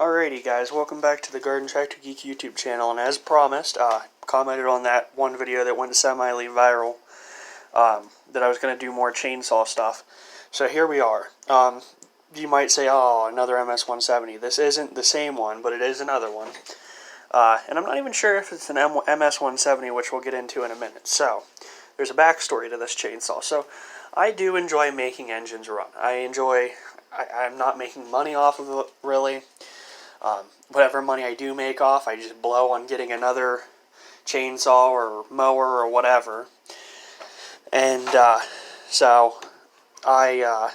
Alrighty guys, welcome back to the Garden Tractor Geek YouTube channel, and as promised, commented on that one video that went semi viral, that I was going to do more chainsaw stuff. So here we are. You might say, oh, another MS170. This isn't the same one, but it is another one. And I'm not even sure if it's an MS170, which we'll get into in a minute. So, there's a backstory to this chainsaw. So, I do enjoy making engines run. I'm not making money off of it, really. Whatever money I do make off, I just blow on getting another chainsaw or mower or whatever. And so I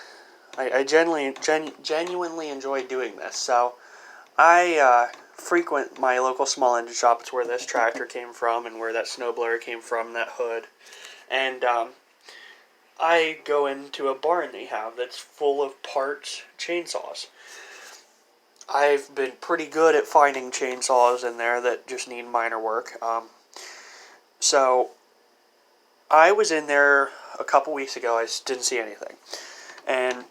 genuinely enjoy doing this. So I frequent my local small engine shop. It's where this tractor came from and where that snowblower came from, that hood. And I go into a barn they have that's full of parts chainsaws. I've been pretty good at finding chainsaws in there that just need minor work. So I was in there a couple weeks ago. I didn't see anything. And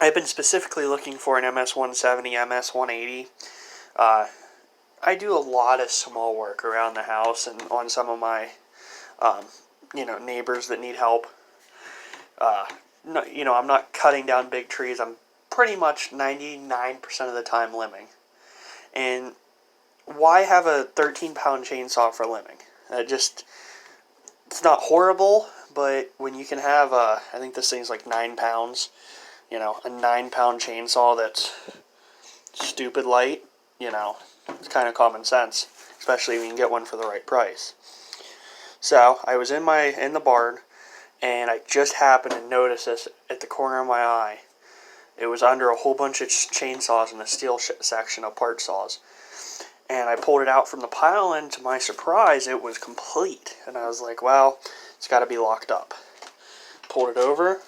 I've been specifically looking for an MS170, MS180. I do a lot of small work around the house and on some of my neighbors that need help. I'm not cutting down big trees. I'm pretty much 99% of the time limbing. And why have a 13-pound chainsaw for limbing? It's not horrible, but when you can have I think this thing's like 9 pounds, a 9-pound chainsaw that's stupid light, it's kind of common sense, especially when you can get one for the right price. So I was in the barn, and I just happened to notice this at the corner of my eye. It was under a whole bunch of chainsaws in the Stihl section of part saws. And I pulled it out from the pile, and to my surprise, it was complete. And I was like, well, it's got to be locked up. Pulled it over.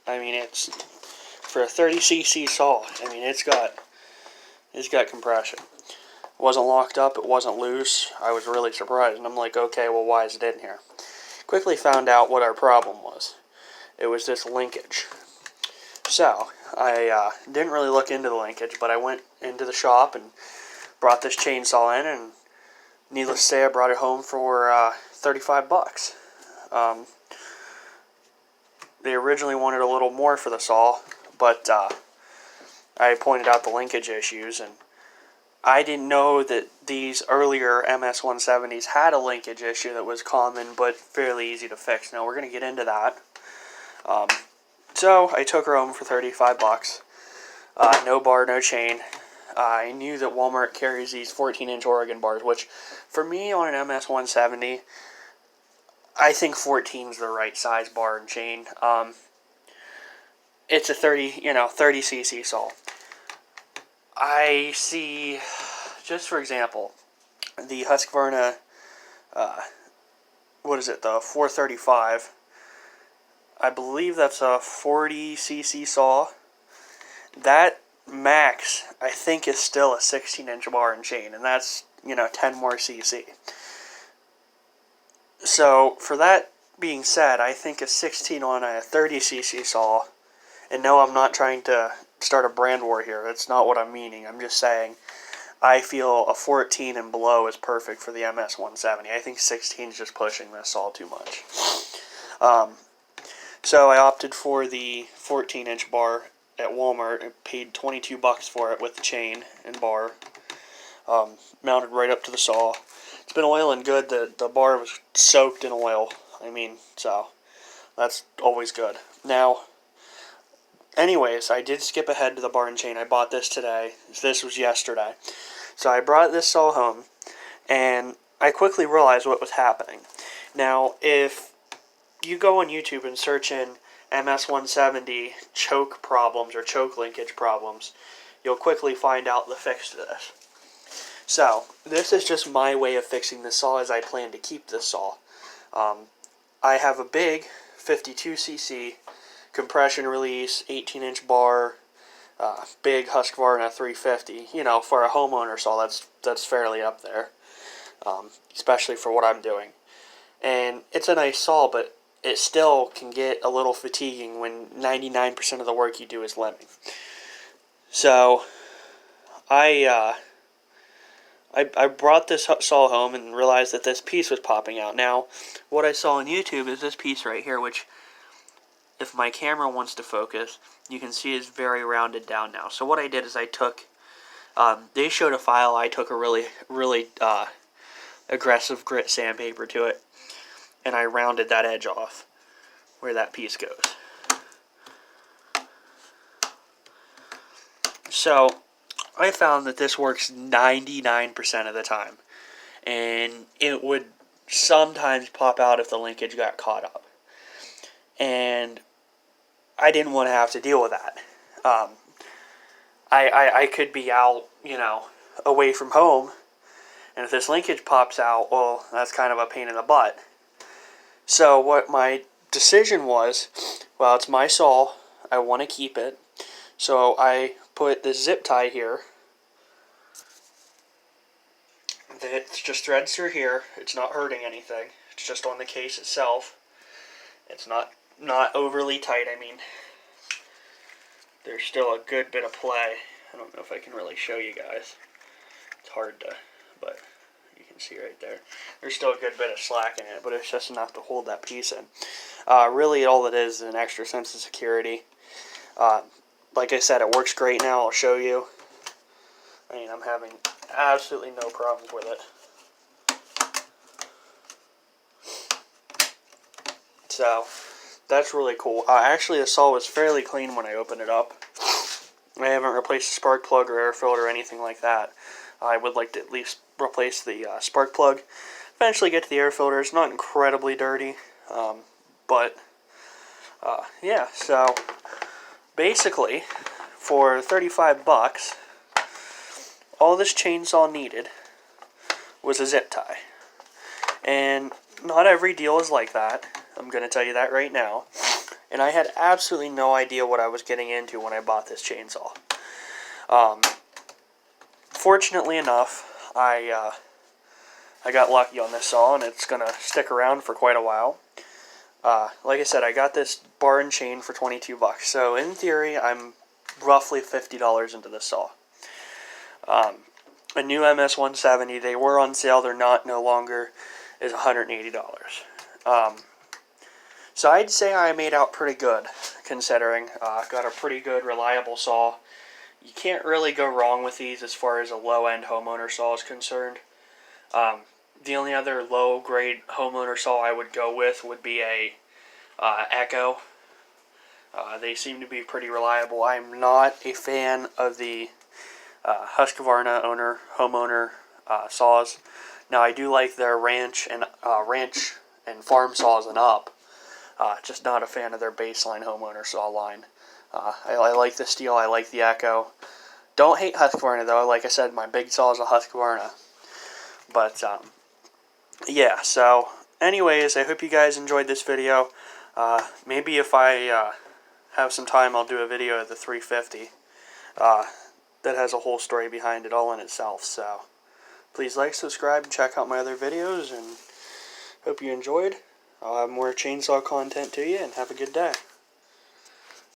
I mean, it's for a 30cc saw. I mean, it's got compression. It wasn't locked up. It wasn't loose. I was really surprised. And I'm like, okay, well, why is it in here? Quickly found out what our problem was. It was this linkage. So, I didn't really look into the linkage, but I went into the shop and brought this chainsaw in, and needless to say, I brought it home for $35. They originally wanted a little more for the saw, but I pointed out the linkage issues, and I didn't know that these earlier MS170s had a linkage issue that was common but fairly easy to fix. Now, we're going to get into that. So I took her home for $35. No bar, no chain. I knew that Walmart carries these 14-inch Oregon bars, which for me on an MS170, I think 14 is the right size bar and chain. It's a 30cc saw. I see, just for example, the Husqvarna, the 435. I believe that's a 40cc saw. That max, I think, is still a 16-inch bar and chain, and that's, 10 more cc. So, for that being said, I think a 16 on a 30cc saw, and no, I'm not trying to start a brand war here. That's not what I'm meaning. I'm just saying I feel a 14 and below is perfect for the MS170. I think 16 is just pushing this saw too much. So I opted for the 14-inch bar at Walmart. I paid $22 for it with the chain and bar, mounted right up to the saw. It's been oiling good. The bar was soaked in oil. So that's always good. Now, anyways, I did skip ahead to the bar and chain. I bought this today. This was yesterday. So I brought this saw home, and I quickly realized what was happening. Now, if you go on YouTube and search in MS170 choke problems or choke linkage problems, you'll quickly find out the fix to this. So, this is just my way of fixing this saw as I plan to keep this saw. I have a big 52cc compression release, 18-inch bar, big Husqvarna 350. For a homeowner saw, that's fairly up there, especially for what I'm doing. And it's a nice saw, but it still can get a little fatiguing when 99% of the work you do is limbing. So I brought this saw home and realized that this piece was popping out. Now, what I saw on YouTube is this piece right here, which, if my camera wants to focus, you can see is very rounded down now. So what I did is I took, they showed a file, I took a really aggressive grit sandpaper to it, and I rounded that edge off where that piece goes. So I found that this works 99% of the time, and it would sometimes pop out if the linkage got caught up, and I didn't want to have to deal with that. I could be out, away from home, and if this linkage pops out, well, that's kind of a pain in the butt. So what my decision was, well, it's my saw, I want to keep it, so I put this zip tie here. It just threads through here. It's not hurting anything. It's just on the case itself. It's not overly tight. I mean, there's still a good bit of play. I don't know if I can really show you guys. It's hard to, but you can see right there. There's still a good bit of slack in it, but it's just enough to hold that piece in. Really, all it is an extra sense of security. Like I said, it works great now. I'll show you. I mean, I'm having absolutely no problems with it. So, that's really cool. Actually, the saw was fairly clean when I opened it up. I haven't replaced the spark plug or air filter or anything like that. I would like to at least replace the spark plug. Eventually get to the air filter. It's not incredibly dirty, but yeah. So basically, for 35 bucks, all this chainsaw needed was a zip tie. And not every deal is like that. I'm going to tell you that right now. And I had absolutely no idea what I was getting into when I bought this chainsaw. Fortunately enough, I got lucky on this saw, and it's going to stick around for quite a while. Like I said, I got this bar and chain for 22 bucks. So in theory, I'm roughly $50 into this saw. A new MS170, they were on sale, they're no longer, is $180. So I'd say I made out pretty good, considering. Got a pretty good, reliable saw. You can't really go wrong with these as far as a low-end homeowner saw is concerned. The only other low-grade homeowner saw I would go with would be a Echo. They seem to be pretty reliable. I'm not a fan of the Husqvarna homeowner saws. Now I do like their ranch and farm saws and up. Just not a fan of their baseline homeowner saw line. I like the Stihl. I like the Echo. Don't hate Husqvarna though. Like I said, my big saw is a Husqvarna. But yeah. So anyways, I hope you guys enjoyed this video. Maybe if I have some time, I'll do a video of the 350. That has a whole story behind it all in itself. So please like, subscribe, and check out my other videos, and hope you enjoyed. I'll have more chainsaw content to you, and have a good day.